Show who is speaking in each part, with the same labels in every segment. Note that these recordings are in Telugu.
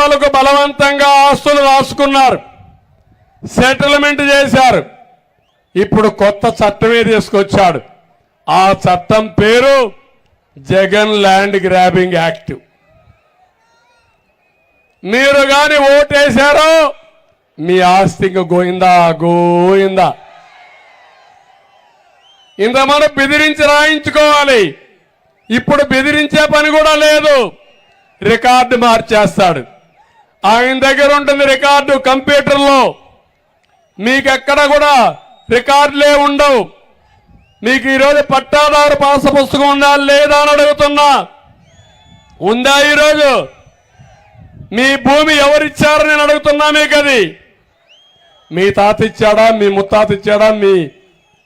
Speaker 1: కుటుంబాలకు బలవంతంగా ఆస్తులు రాసుకున్నారు, సెటిల్మెంట్ చేశారు. ఇప్పుడు కొత్త చట్టమే తీసుకొచ్చాడు. ఆ చట్టం పేరు జగన్ ల్యాండ్ గ్రాబింగ్ యాక్ట్. మీరు గాని ఓటేశారో మీ ఆస్తి గోయిందా గోయిందా. ఇంత మనం బెదిరించి రాయించుకోవాలి. ఇప్పుడు బెదిరించే పని కూడా లేదు, రికార్డు మార్చేస్తాడు. ఆయన దగ్గర ఉంటుంది రికార్డు కంప్యూటర్లో, మీకెక్కడ కూడా రికార్డులే ఉండవు. మీకు ఈరోజు పట్టాదారు పాస పుస్తకం ఉందా లేదా అని అడుగుతున్నా. ఉందా? ఈరోజు మీ భూమి ఎవరిచ్చారని నేను అడుగుతున్నా. మీకు అది మీ తాత ఇచ్చాడా, మీ ముత్తాత ఇచ్చాడా, మీ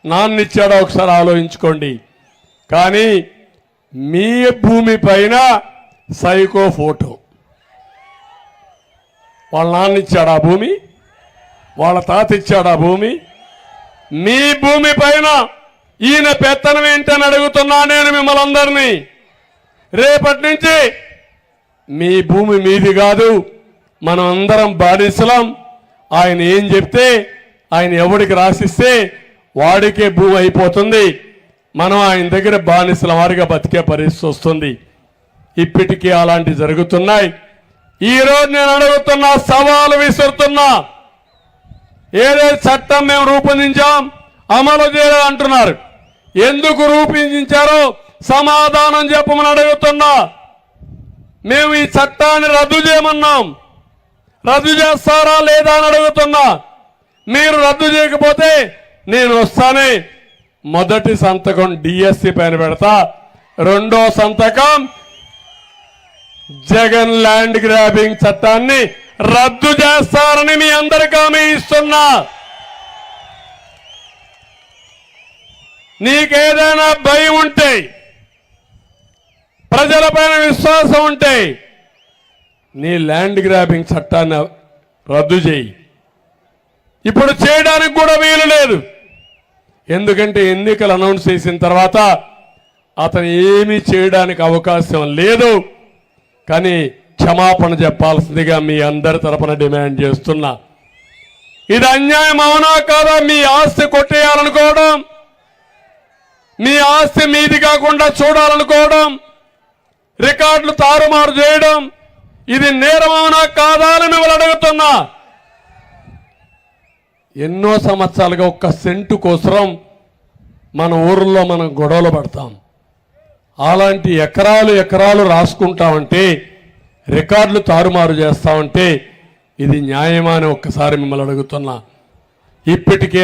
Speaker 1: నాన్న ఇచ్చాడా? ఒకసారి ఆలోచించుకోండి. కానీ మీ భూమి పైన సైకో ఫోటో. వాళ్ళ నాన్న ఇచ్చాడా భూమి? వాళ్ళ తాత ఇచ్చాడా భూమి? మీ భూమి పైన ఈయన పెత్తనం ఏంటని అడుగుతున్నా నేను మిమ్మల్ని అందరినీ. రేపటి నుంచి మీ భూమి మీది కాదు, మనం అందరం బానిసలం. ఆయన ఏం చెప్తే, ఆయన ఎవడికి రాసిస్తే వాడికే భూమి అయిపోతుంది. మనం ఆయన దగ్గర బానిసల వారిగా బతికే పరిస్థితి వస్తుంది. ఇప్పటికీ అలాంటి జరుగుతున్నాయి. ఈరోజు నేను అడుగుతున్నా, సవాలు విసురుతున్నా. ఏదైతే చట్టం మేము రూపొందించాం అమలు చేయాలి అంటున్నారు. ఎందుకు రూపొందించారో సమాధానం చెప్పమని అడుగుతున్నా. మేము ఈ చట్టాన్ని రద్దు చేయమన్నాం, రద్దు చేస్తారా లేదా అని అడుగుతున్నా. మీరు రద్దు చేయకపోతే నేను వస్తానే మొదటి సంతకం డిఎస్సి పైన పెడతా, రెండో సంతకం జగన్ ల్యాండ్ గ్రాబింగ్ చట్టాన్ని రద్దు చేస్తారని మీ అందరికీ హామీ ఇస్తున్నా. నీకేదైనా భయం ఉంటే, ప్రజలపైన విశ్వాసం ఉంటే నీ ల్యాండ్ గ్రాబింగ్ చట్టాన్ని రద్దు చేయి. ఇప్పుడు చేయడానికి కూడా వీలు లేదు. ఎందుకంటే ఎన్నికలు అనౌన్స్ చేసిన తర్వాత అతను ఏమీ చేయడానికి అవకాశం లేదు. కానీ క్షమాపణ చెప్పాల్సిందిగా మీ అందరి తరపున డిమాండ్ చేస్తున్నా. ఇది అన్యాయం అవునా కాదా? మీ ఆస్తి కొట్టేయాలనుకోవడం, మీ ఆస్తి మీది కాకుండా చూడాలనుకోవడం, రికార్డులు తారుమారు చేయడం, ఇది నేరం అవునా కాదా అని మిమ్మల్ని అడుగుతున్నా. ఎన్నో సంవత్సరాలుగా ఒక్క సెంటు కోసం మన ఊర్లో మనం గొడవలు పడతాం. అలాంటి ఎకరాలు ఎకరాలు రాసుకుంటామంటే, రికార్డులు తారుమారు చేస్తామంటే ఇది న్యాయమా అని ఒక్కసారి మిమ్మల్ని అడుగుతున్నా. ఇప్పటికే